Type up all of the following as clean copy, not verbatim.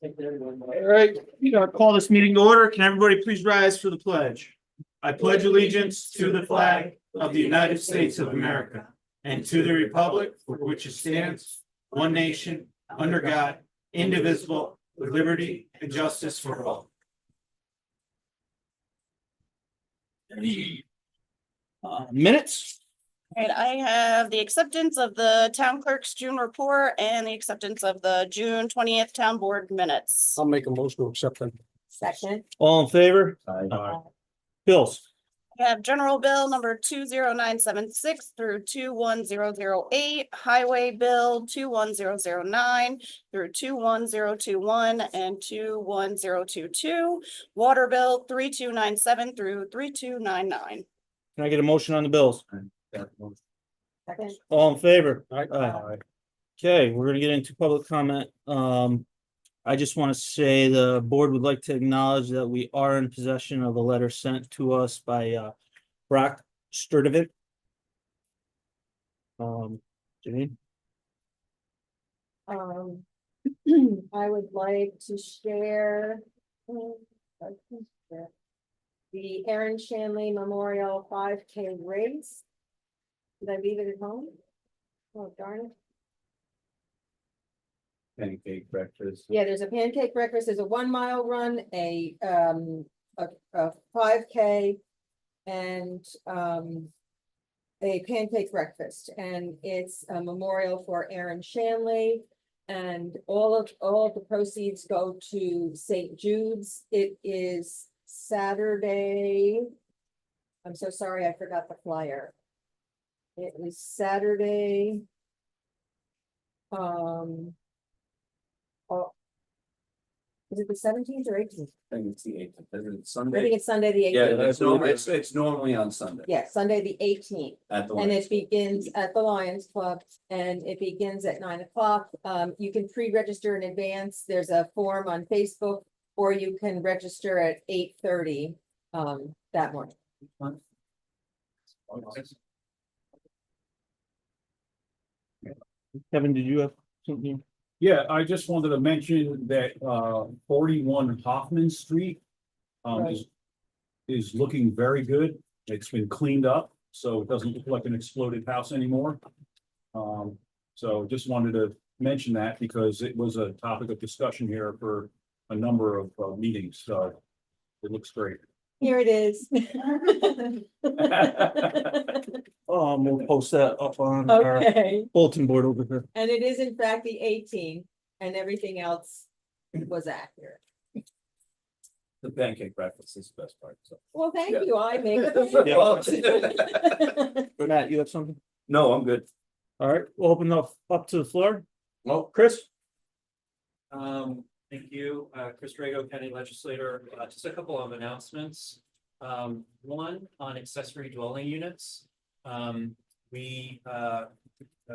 All right, call this meeting to order. Can everybody please rise for the pledge? I pledge allegiance to the flag of the United States of America and to the republic for which it stands, one nation, under God, indivisible, with liberty and justice for all. Minutes? Right, I have the acceptance of the town clerk's June report and the acceptance of the June 20th town board minutes. I'll make a motion to accept them. Second. All in favor? Aye. Bills? I have general bill number 20976 through 21008, highway bill 21009 through 21021 and 21022, water bill 3297 through 3299. Can I get a motion on the bills? Second. All in favor? Aye. Okay, we're gonna get into public comment. I just want to say the board would like to acknowledge that we are in possession of a letter sent to us by Brock Sturdivant. Janine? I would like to share the Aaron Shanley Memorial 5K race. Did I leave it at home? Oh, darn it. Pancake breakfast. Yeah, there's a pancake breakfast, there's a 1 mile run, a 5K and a pancake breakfast, and it's a memorial for Aaron Shanley. And all of the proceeds go to St. Jude's. It is Saturday. I'm so sorry, I forgot the flyer. It was Saturday. Is it the 17th or 18th? I think it's the 8th. Is it I Sunday? think it's Sunday, the 18th. Yeah, it's normally on Sunday. Yeah, Sunday, the 18th. At the And Lions it begins at the Lions Club and it begins at 9 o'clock. You can pre-register in advance. There's a form on Facebook, or you can register at 8:30 that morning. Kevin, did you have something? Yeah, I just wanted to mention that 41 Hoffman Street Right. is looking very good. It's been cleaned up, so it doesn't look like an exploded house anymore. So just wanted to mention that because it was a topic of discussion here for a number of meetings, so it looks great. Here it is. We'll post that up on our Okay, bulletin board over here. and it is in fact the 18th, and everything else was accurate. The pancake breakfast is the best part. So. Well, thank Yeah. you. I make it. Matt, you have something? No, I'm good. All right, we'll open up to the floor. Well, Chris? Thank you, Chris Drago, County Legislator. Just a couple of announcements. One on accessory dwelling units. A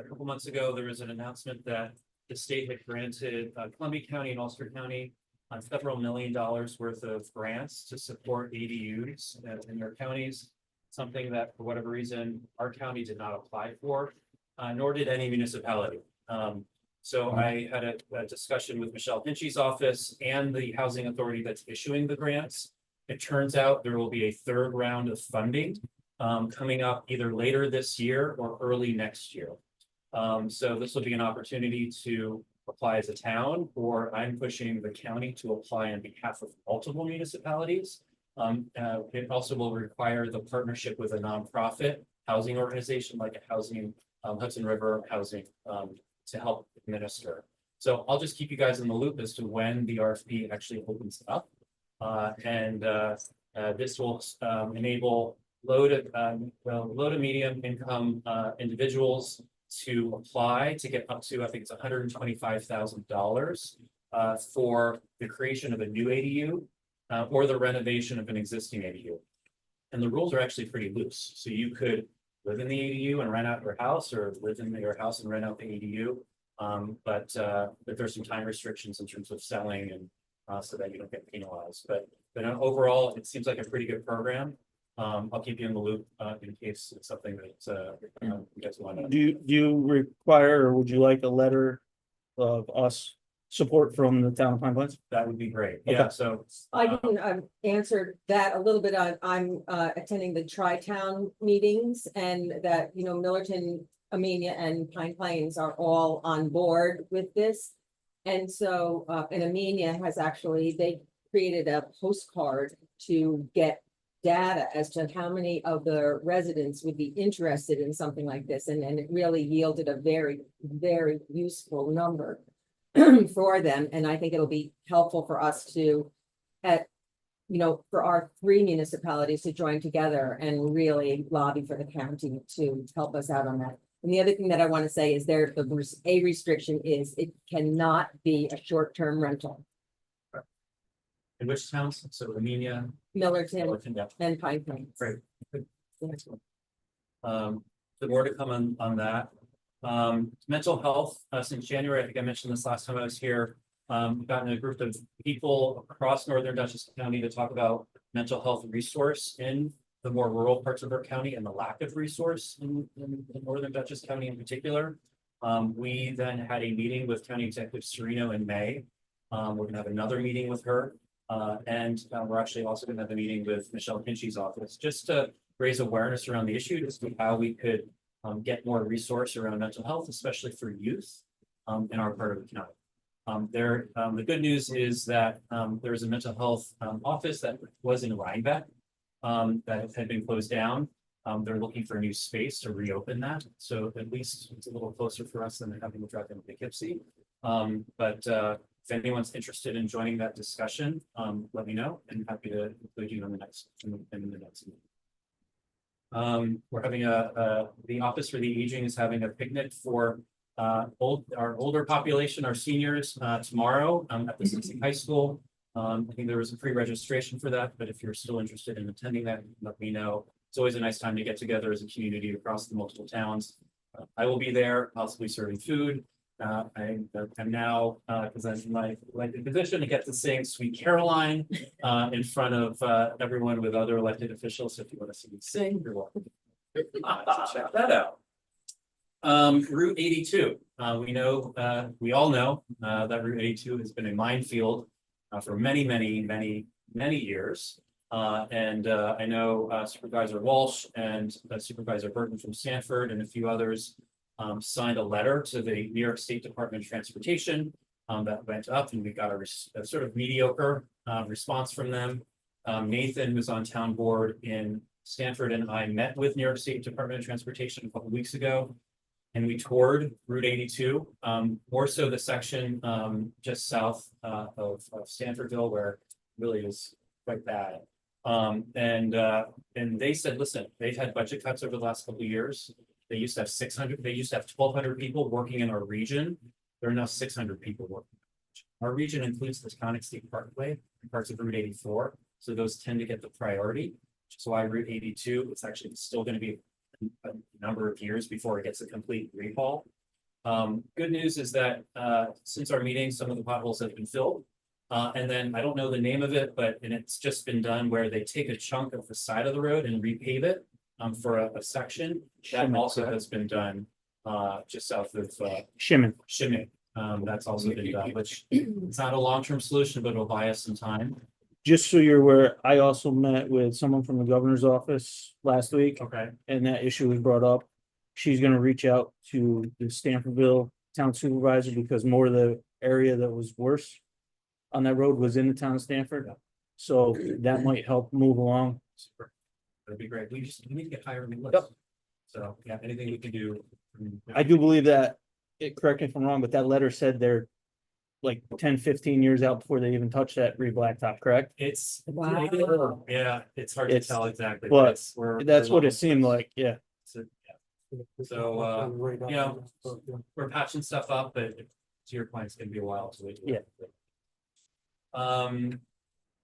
couple months ago, there was an announcement that the state had granted Columbia County and Ulster County on several $1 million worth of grants to support ADUs in their counties. Something that, for whatever reason, our county did not apply for, nor did any municipality. So I had a discussion with Michelle Hinchy's office and the housing authority that's issuing the grants. It turns out there will be a third round of funding coming up either later this year or early next year. So this will be an opportunity to apply as a town, or I'm pushing the county to apply on behalf of multiple municipalities. It also will require the partnership with a nonprofit housing organization like a housing, Hudson River Housing, to help administer. So I'll just keep you guys in the loop as to when the RFP actually opens up. This will enable low to medium income individuals to apply to get up to, I think it's $125,000 for the creation of a new ADU or the renovation of an existing ADU. And the rules are actually pretty loose. So you could live in the ADU and rent out your house, or live in your house and rent out the ADU. But there's some time restrictions in terms of selling and so that you don't get penalized. But overall, it seems like a pretty good program. I'll keep you in the loop in case it's something that you guys want to. Do you require, or would you like a letter of us support from the town of Pine Bluff? That would be great. Okay. Yeah, so. I can answer that a little bit. I'm attending the Tri-Town meetings and that, you know, Millerton, Amenia and Pine Plains are all on board with this. And so, and Amenia has actually, they created a postcard to get data as to how many of the residents would be interested in something like this. And it really yielded a very, very useful number for them. And I think it'll be helpful for us to, you know, for our 3 municipalities to join together and really lobby for the county to help us out on that. And the other thing that I want to say is a restriction is it cannot be a short-term rental. In which towns? So Armenia. Millerton Yeah. and Pine Plains. Great. The more to come on that. Mental health, since January, I think I mentioned this last time I was here. We've gotten a group of people across northern Dutchess County to talk about mental health resource in the more rural parts of our county and the lack of resource in northern Dutchess County in particular. We then had a meeting with County Executive Serino in May. We're gonna have another meeting with her. And we're actually also gonna have a meeting with Michelle Kinchy's office, just to raise awareness around the issue, to see how we could get more resource around mental health, especially for youth in our part of the county. The good news is that there is a mental health office that was in Rhinebeck that had been closed down. They're looking for a new space to reopen that, so at least it's a little closer for us than having to drive into Poughkeepsie. But if anyone's interested in joining that discussion, let me know, and happy to include you on the next in the next meeting. We're having the Office for the Aging is having a picnic for our older population, our seniors, tomorrow at the Cincy High School. I think there was a pre-registration for that, but if you're still interested in attending that, let me know. It's always a nice time to get together as a community across the multiple towns. I will be there, possibly serving food. I'm now, because I'm in my elected position, to get to sing Sweet Caroline in front of everyone with other elected officials. So if you want to see me sing, you're welcome. So check that out. Route 82. We all know that Route 82 has been a minefield for many years. I know Supervisor Walsh and Supervisor Burton from Stanford and a few others signed a letter to the New York State Department of Transportation that went up, and we got a sort of mediocre response from them. Nathan, who's on town board in Stanford, and I met with New York State Department of Transportation a couple of weeks ago, and we toured Route 82, more so the section just south of Stanfordville, where it really is quite bad. And they said, listen, they've had budget cuts over the last couple of years. They used to have 600, they used to have 1,200 people working in our region. There are now 600 people working. Our region includes the Taconic State Parkway and parts of Route 84. So those tend to get the priority, which is why Route 82, it's actually still going to be a number of years before it gets a complete rehaul. Good news is that since our meeting, some of the potholes have been filled. And then I don't know the name of it, but it's just been done where they take a chunk of the side of the road and repave it for a section. That also has been done just south of Shimmick. That's also been done, which it's not a long-term solution, but it'll buy us some time. Just so you're aware, I also met with someone from the governor's office last week, Okay. and that issue was brought up. She's gonna reach out to the Stanfordville town supervisor because more of the area that was worse on that road was in the town of Stanford. So that might help move along. Super. That'd be great. We need to get higher on the list. Yep. So yeah, anything we can do. I do believe that, correct me if I'm wrong, but that letter said they're like 10, 15 years out before they even touch that blacktop, correct? It's Wow. yeah, it's hard to It's- tell exactly. but we're That's what long it seemed ways. like, yeah. So, we're patching stuff up, but to your point, it's gonna be a while to wait. Yeah.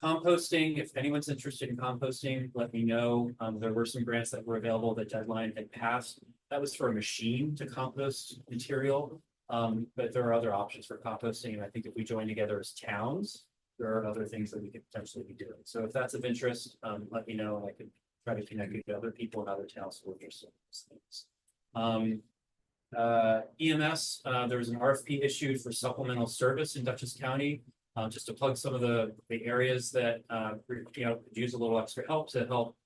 Composting, if anyone's interested in composting, let me know. There were some grants that were available. The deadline had passed. That was for a machine to compost material. But there are other options for composting. And I think if we join together as towns, there are other things that we could potentially be doing. So if that's of interest, let me know. I could try to connect you to other people in other towns who are interested in those things. EMS, there was an RFP issued for supplemental service in Dutchess County. Just to plug some of the areas that, could use a little extra help to help,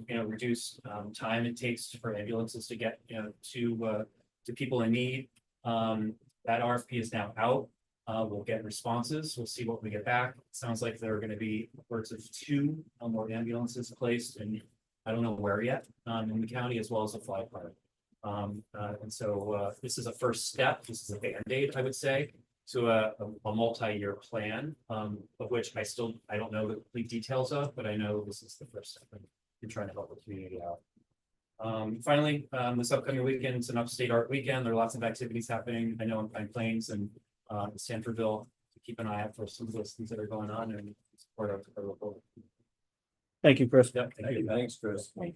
reduce, time it takes for ambulances to get, to people in need. That RFP is now out. We'll get responses. We'll see what we get back. Sounds like there are gonna be upwards of 2 more ambulances placed, and I don't know where yet, in the county, as well as a fly park. And so, this is a first step. This is a Band-Aid, I would say, to a multi-year plan, of which I don't know the complete details of, but I know this is the first step in trying to help the community out. Finally, this upcoming weekend, it's an upstate art weekend. There are lots of activities happening. I know in Pine Plains and Sanfordville, to keep an eye out for some of those things that are going on and support our local. Thank you, Chris. Yeah, thank you. Thanks, Chris. I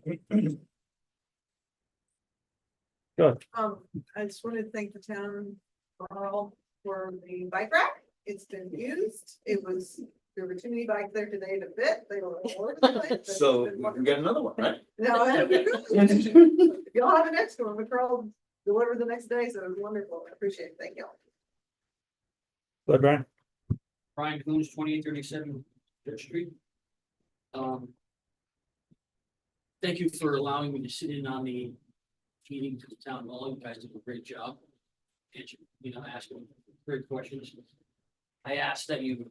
just wanted to thank the town hall for the bike rack. It's been used. There were too many bikes there today to fit. They were all over the place, but it's So been we can wonderful. get another one, right? No, you'll have an extra one, but Carl delivered the next day, so it was wonderful. I appreciate it. Thank you. Good, Brian. Brian Coons, 2837 Church Street. Thank you for allowing me to sit in on the meeting to the town hall. You guys did a great job. Asking great questions. I ask that you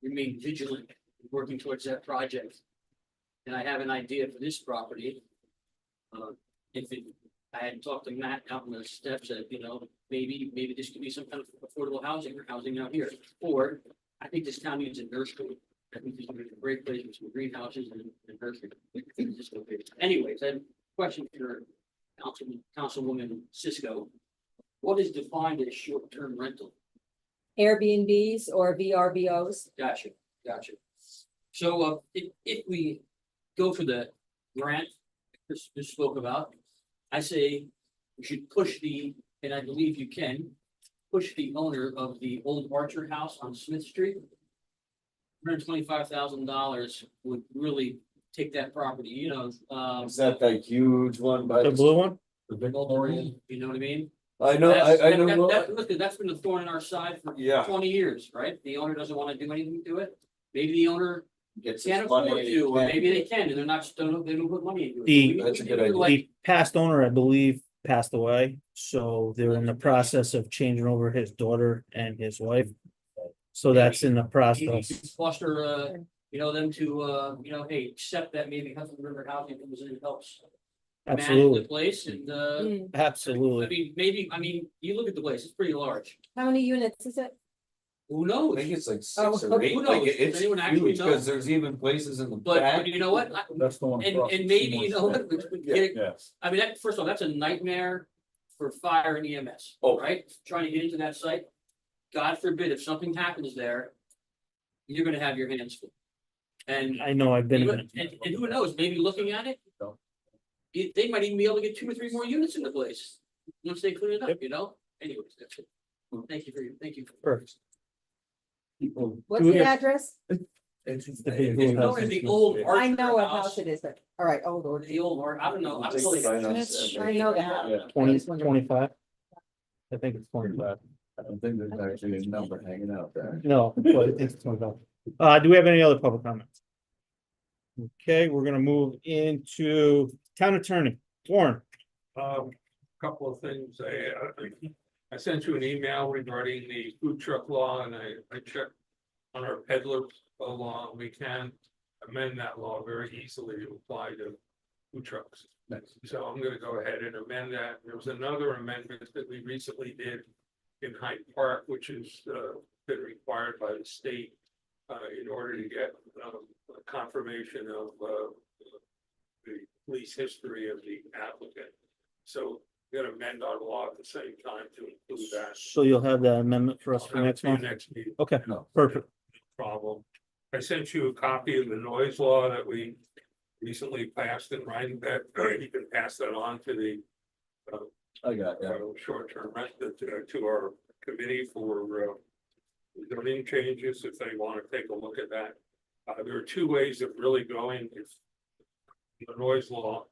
remain vigilant, working towards that project. And I have an idea for this property. I had talked to Matt out on the steps that, maybe this could be some kind of affordable housing or housing out here. Or I think this town needs a nursery. I think this would be a great place with some greenhouses and nursery. Anyways, I have a question for Councilwoman Cisco. What is defined as short-term rental? Airbnbs or VRBOs. Gotcha. So, if we go for the grant Chris spoke about, I say we should push and I believe you can, push the owner of the old Archer House on Smith Street. $125,000 would really take that property, Is that the huge one by The blue one? the big Orion? you know what I mean? I know, I know. That's been a thorn in our side for Yeah. 20 years, right? The owner doesn't want to do anything to it. Maybe the owner Gets can't his afford money. to, or maybe they can, and they don't put money into it. The- That's a good idea. The past owner, I believe, passed away, so they're in the process of changing over his daughter and his wife. So that's in the process. Foster, them to, hey, accept that maybe Hudson River Housing comes in and helps manage the Absolutely, place, and, absolutely. you look at the place, it's pretty large. How many units is it? Who I knows? think it's like Oh, 6 or 8, who like knows? it's Does anyone actually huge, know? because there's even places in the But back. you know what? That's the one. across And from maybe, Seymour's. you know what, which would Yeah. get, Yes. first of all, that's a nightmare for fire and EMS. Oh. Right? Trying to get into that site. God forbid, if something happens there, you're gonna have your hands full. And, I know, I've been, and who knows, maybe looking at it, they might even be able to get 2 or 3 more units in the place, once they clean it up, Anyways, that's it. Thank you. perfect. What's the address? It's the big blue It's house. going to the old I Archer know what house. house it is, but, all right, old order. The old, I don't know. Take the finance. I know that. Yeah. 25. I think it's 25. I don't think there's actually a number hanging out there. No, but I think it's 25. Do we have any other public comments? Okay, we're gonna move into town attorney, Warren. Couple of things. I sent you an email regarding the food truck law, and I checked on our peddler law. We can amend that law very easily to apply to food trucks. So I'm gonna go ahead and amend that. There was another amendment that we recently did in Hyde Park, which has been required by the state in order to get a confirmation of the police history of the applicant. So we're gonna amend our law at the same time to include that. So you'll have that amendment for us for I'll have it next for you month? Next meeting. Okay, No. perfect. Problem. I sent you a copy of the noise law that we recently passed in Rhinebeck. You can pass that on to the I got that. short-term rental to our committee for zoning changes, if they want to take a look at that. There are 2 ways of really going if the noise law.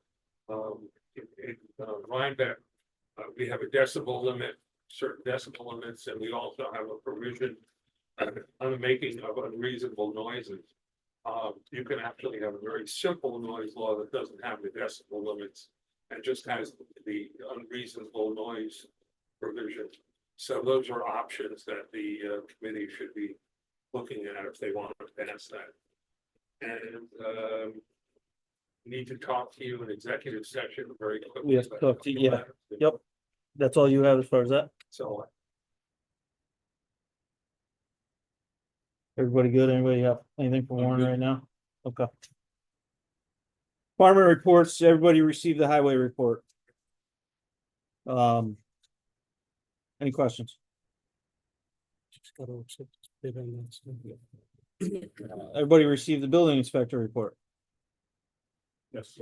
In Rhinebeck, We have a decibel limit, certain decibel limits, and we also have a provision on the making of unreasonable noises. You can actually have a very simple noise law that doesn't have the decibel limits and just has the unreasonable noise provision. So those are options that the committee should be looking at if they want to pass that. And need to talk to you in executive session very quickly. We have to talk to you, yeah. Yep. That's all you have as far as that? So Everybody good? Anybody have anything for Warren right now? Okay. Farmer reports, everybody received the highway report. Any questions? Everybody received the building inspector report. Yes.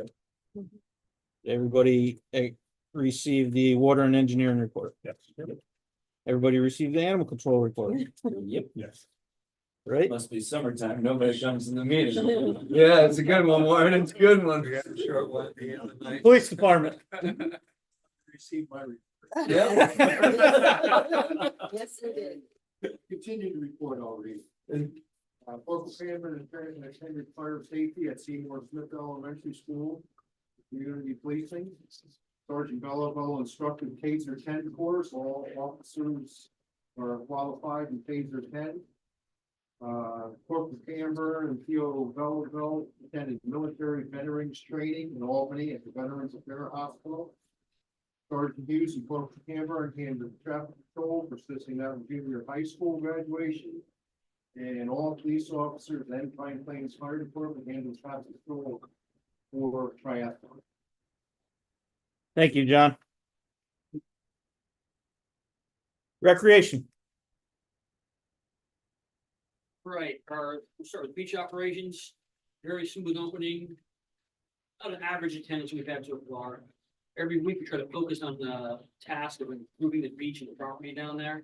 Everybody received the water and engineering report. Yes. Everybody received the animal control report, Yep. Yes. right? Must be summertime. Nobody comes in the meeting. Yeah, it's a good one, Warren. It's a good one. we got a short one at the end of the night. Police department. Received my report. Yeah. Yes, we did. Continue to report already. Corporal Cameron attended fire safety at Seymour Smith Elementary School. Community policing. Sergeant Belleville instructed Taser 10 course. All officers are qualified in Taser 10. Corporal Camber and P.O. Belleville attended military veterans training in Albany at the Veterans Affairs Hospital. Sergeant Hughes and Corporal Camber handled traffic control for assisting out in junior high school graduation. And all police officers and Pine Plains Fire Department handled traffic control for triathlon. Thank you, John. Recreation. Right, we'll start with beach operations, very smooth opening. Not an average attendance we've had so far. Every week we try to focus on the task of improving the beach and the property down there.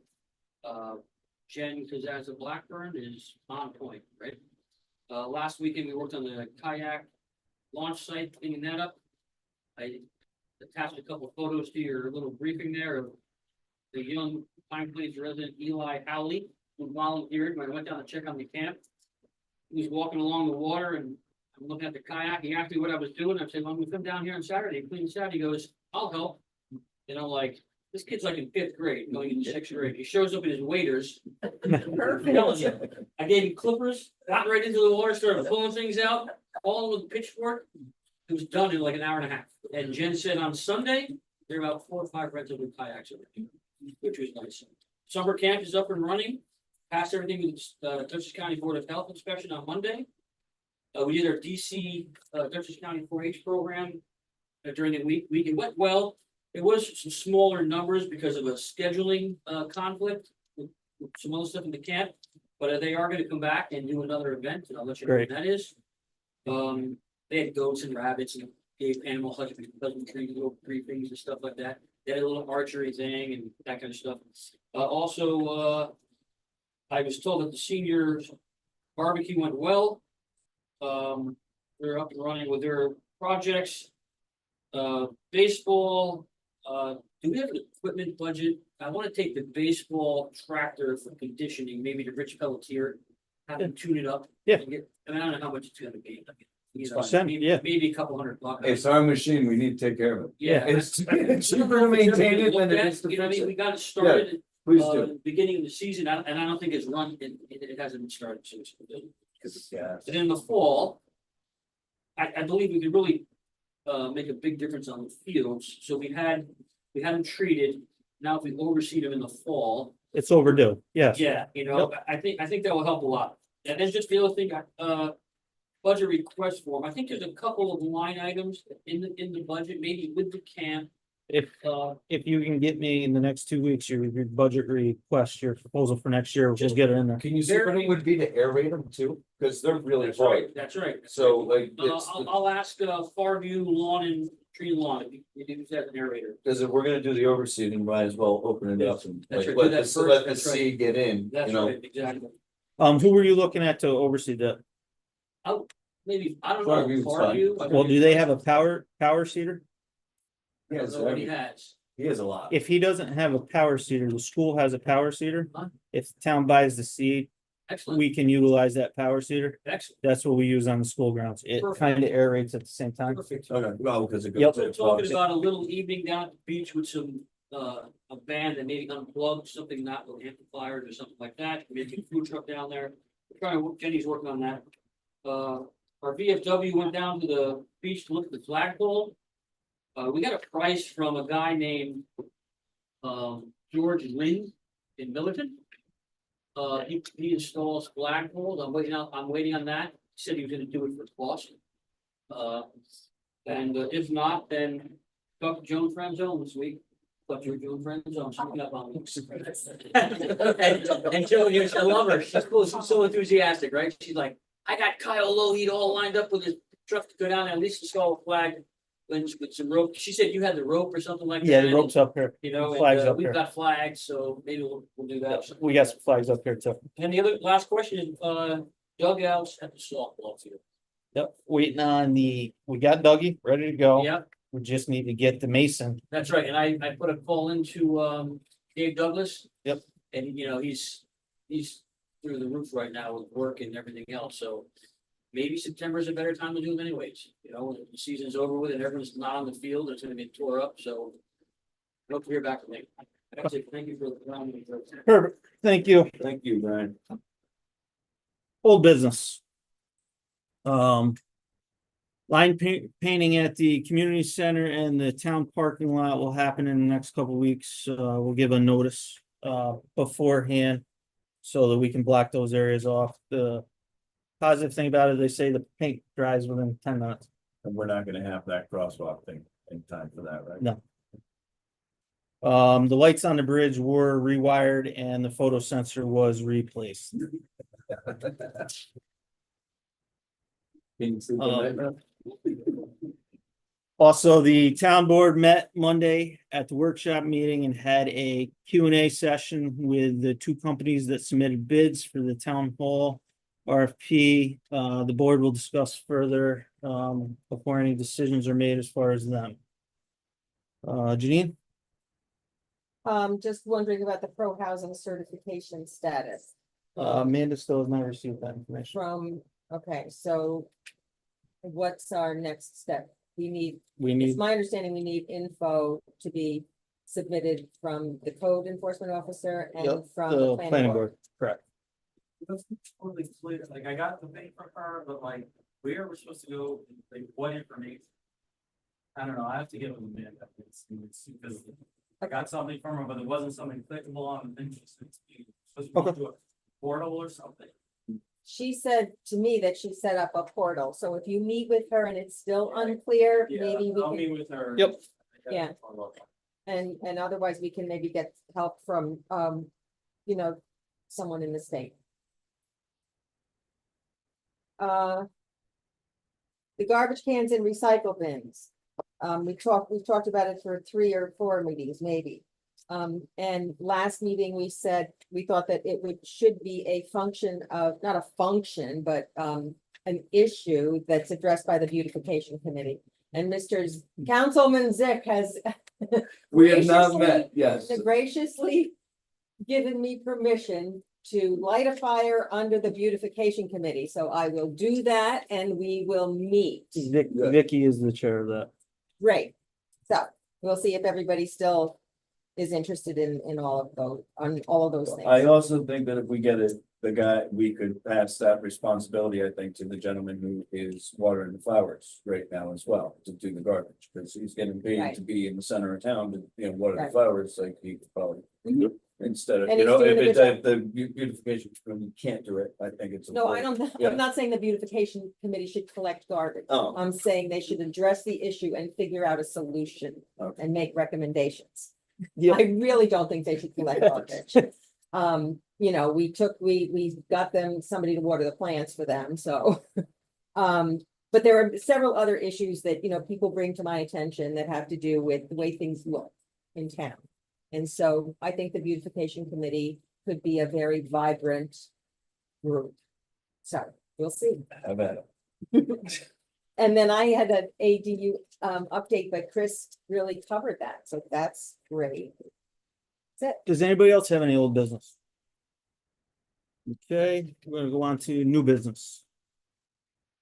Jen Kazaz of Blackburn is on point, right? Last weekend we worked on the kayak launch site, cleaning that up. I attached a couple photos to your little briefing there of the young Pine Plains resident Eli Howley, who volunteered when I went down to check on the camp. He was walking along the water and I'm looking at the kayak. He asked me what I was doing. I said, well, I'm gonna come down here on Saturday, clean Saturday. He goes, I'll help. And I'm like, this kid's like in 5th grade, going into 6th grade. He shows up in his waders. I'm telling you, I gave him clippers, got right into the water, started pulling things out, all with a pitchfork. It was done in like an hour and a half. And Jen said on Sunday, there are about 4 or 5 rental kayaks over here, which was nice. Summer camp is up and running. Passed everything with Dutchess County Board of Health inspection on Monday. We did our DC Dutchess County 4-H program during the week. It went well. It was some smaller numbers because of a scheduling conflict with some other stuff in the camp. But they are going to come back and do another event, and I'll let you know what that is. They had goats and rabbits and gave animal husbandry little briefings and stuff like that. They had a little archery thing and that kind of stuff. Also, I was told that the seniors barbecue went well. They're up and running with their projects. Baseball, do we have an equipment budget? I want to take the baseball tractor for conditioning, maybe to Rich Pelletier, have him tune it up. Yeah. and get- I mean, I don't know how much it's gonna be. You know, Send- maybe, yeah. maybe a couple $100. It's our machine. We need to take care of it. Yeah. It's cheaper to maintain it than it is to You know, what I fix mean, we it. got it started. Please do. Beginning of the season, and I don't think it's run, it hasn't been started since. Yeah. And in the fall, I believe we could really make a big difference on the fields. So we had them treated. Now if we overseed them in the fall, It's overdue, yes. yeah, I think that will help a lot. And then just the other thing, budget request form. I think there's a couple of line items in the budget, maybe with the camp. If you can get me in the next 2 weeks, your budget request, your proposal for next year, we'll just get it in there. Can you see what it would be to airrate them too? Because they're really That's hard. right, that's right. So like, it's, I'll ask Farview Lawn and Tree Lawn, if you that narrator. because if we're gonna do the overseeding, might as well open it up and That's like right, do let that the, first, let the that's right. seed get in, That's you know? right, exactly. Who were you looking at to oversee that? Maybe, I don't Farview's know, fine. Farview. Well, do they have a power seater? I Yeah, don't know what he has. He has a lot. if he doesn't have a power seeder, the school has a power seeder. Huh? If the town buys the seed, Excellent, we can utilize that power seeder. excellent, That's what we use on the school grounds. It Perfect. kind of aerates at the same time. perfect. Okay, well, because it Yep. goes. We're talking about a little evening down at the beach with some, a band that maybe unplugged something, not with amplifiers or something like that, maybe a food truck down there. We're trying, Jenny's working on that. Our VFW went down to the beach to look at the flagpole. We got a price from a guy named, George Lynn in Millerton. He installs flagpoles, I'm waiting on that, he said he was gonna do it for cost. And if not, then talk to Joan Franzone this week. Talk to Joan Franzone, she's got on. And Joan, I love her, she's cool, she's so enthusiastic, right? She's like, I got Kyle Lougheed all lined up with his truck to go down there, at least install a flag. With some rope, she said you had the rope or something like that. Yeah, the rope's up here. You know, Flags and up we've here. got flags, so maybe we'll do that. We got some flags up here too. And the other last question is, dugouts at the softball field. Yep, waiting on we got Dougie ready to go. Yeah, We just need to get the mason. that's right, and I put a call into, Dave Douglas. Yep. And, you know, he's through the roof right now with work and everything else, so. Maybe September is a better time to do them anyways, you know, when the season's over with and everyone's not on the field, it's gonna be tore up, so. Hope to hear back from me. That's it, thank you for the round. Perfect, thank you. Thank you, Brian. Old business. Line painting at the community center and the town parking lot will happen in the next couple of weeks. We'll give a notice beforehand. So that we can block those areas off. The positive thing about it, they say the paint dries within 10 minutes. And we're not gonna have that crosswalk thing in time for that, right? No. The lights on the bridge were rewired and the photo sensor was replaced. Being super Also, the town board met Monday at the workshop meeting and had a Q&A session with the two companies that submitted bids for the town hall RFP. The board will discuss further before any decisions are made as far as them. Janine? Just wondering about the pro housing certification status Amanda still has not received that information. from, okay, so. What's our next step? We It's need, my understanding we need info to be submitted from the code enforcement officer Yep, and from the the planning board, correct. That's totally clear, like, I got the thing from her, but like, where we're supposed to go, like, what information? I don't know, I have to give them a minute, because I got something from her, but it wasn't something clickable on the thing, it's supposed to be to a portal or something. She said to me that she set up a portal, so if you meet with her and it's still unclear, Yeah, maybe we I'll can, meet with her. Yep. Yeah. and otherwise we can maybe get help from, you know, someone in the state. The garbage cans and recycle bins. We've talked about it for 3 or 4 meetings, maybe. And last meeting, we said, we thought that should be a function of, not a function, but, an issue that's addressed by the beautification committee. And Councilman Zick has We have not met, yes. graciously given me permission to light a fire under the beautification committee, so I will do that and we will meet. Vicky is the chair of that. Great, so we'll see if everybody still is interested in all of those, on all of those things. I also think that if we get the guy, we could pass that responsibility, I think, to the gentleman who is watering the flowers right now as well, to do the garbage, because he's getting paid Right. to be in the center of town to, you know, water the Right. flowers, like he could probably. Mhm. Instead of, And you he's know, doing if a it's, good if the beautification committee can't do it, I think it's. No, I important. don't, Yeah. I'm not saying the beautification committee should collect garbage. Oh. I'm saying they should address the issue and figure out a solution Okay. and make recommendations. Yeah. I really don't think they should collect garbage. You know, we got them, somebody to water the plants for them, so. But there are several other issues that, you know, people bring to my attention that have to do with the way things look in town. And so I think the beautification committee could be a very vibrant group. So we'll see. How about it? And then I had an ADU update, but Chris really covered that, so that's great. That's it. Does anybody else have any old business? Okay, we're gonna go on to new business.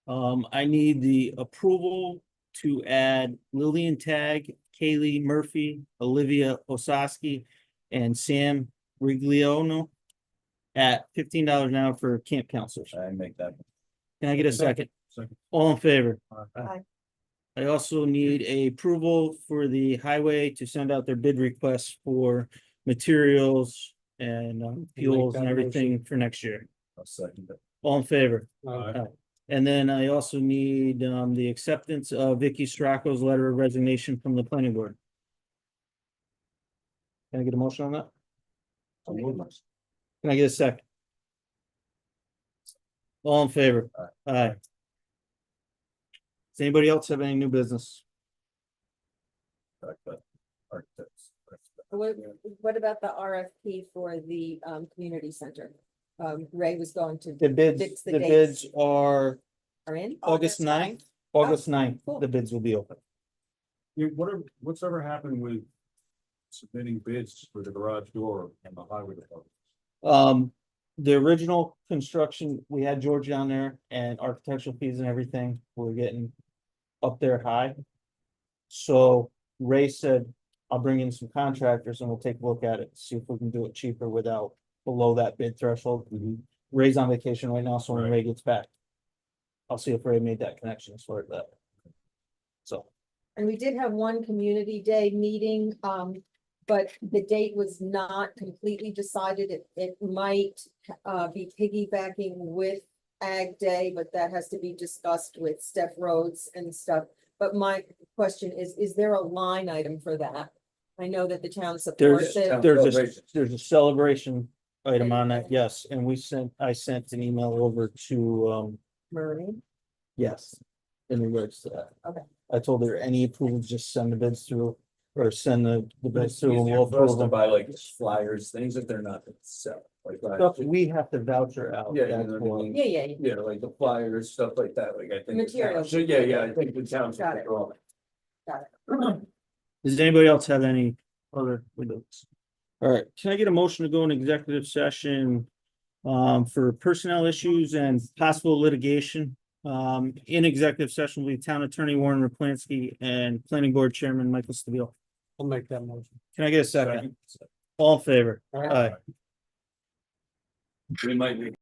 I need the approval to add Lillian Tag, Kaylee Murphy, Olivia Osaski, and Sam Rigliono at $15 an hour for camp counselors. I make that. Can I get a second? Second. All in favor? Aye. I also need a approval for the highway to send out their bid requests for materials and fuels and everything for next year. I'll second it. All in favor? Aye. And then I also need the acceptance of Vicky Stracco's letter of resignation from the planning board. Can I get a motion on that? Can I get a second? All in favor? Aye. Does anybody else have any new business? Architects. What about the RFP for the community center? Ray was going to. The bids, fix the dates. bids are Are in? August 9th. August 9th, cool. the bids will be open. What's ever happened with submitting bids for the garage door and the highway department? The original construction, we had George down there and architectural fees and everything were getting up there high. So Ray said, I'll bring in some contractors and we'll take a look at it, see if we can do it cheaper without below that bid threshold. Ray's on vacation right now, so when Right. Ray gets back, I'll see if Ray made that connection as far as that. So, And we did have one community day meeting, but the date was not completely decided. It might be piggybacking with Ag Day, but that has to be discussed with Steph Rhodes and stuff. But my question is there a line item for that? I know that the town supports there's, it. there's a celebration item on that, yes, and I sent an email over to, Maureen? yes, in regards to that. Okay. I told her any approvals, just send the bids through, or send the bids It's through, and easier we'll for us approve to them. buy like flyers, things that they're not gonna sell, like. Stuff we have to voucher out. Yeah, you that's know what I what- mean? Yeah. Yeah, like the flyers, stuff like that, like I think. the town- Materials. So, yeah, I think the town's. Got it. all. Does anybody else have any other windows? All right, can I get a motion to go in executive session for personnel issues and possible litigation? In executive session with town attorney Warren Raplansky and planning board chairman Michael Stabile. I'll make that motion. Can I get a second? All in favor? Aye. Aye. We might need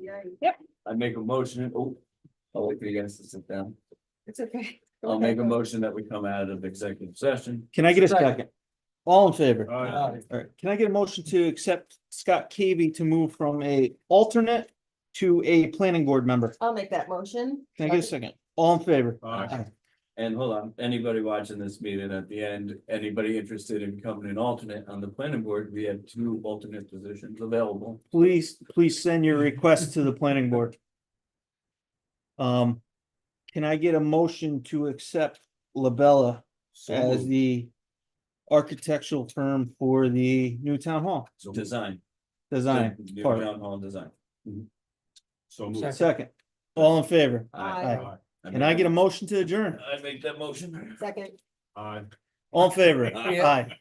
Yeah. I make a motion, I'll wait for you guys to sit down. It's okay. Go I'll ahead, make a go. motion that we come out of executive session. Can I get a second? All in favor? Aye. All right, can I get a motion to accept Scott Cavey to move from a alternate to a planning board member? I'll make that motion. Can I get a second? All in favor? Aye. And hold on, anybody watching this meeting at the end, anybody interested in becoming an alternate on the planning board, we have 2 alternate positions available. Please send your request to the planning board. Can I get a motion to accept Labella So as moved. the architectural firm for the new town hall Design. design? New part? town hall design. So moved. Second, all in favor? Aye. Can I get a motion to adjourn? I make that motion. Second. Aye. All in favor? Aye. Aye.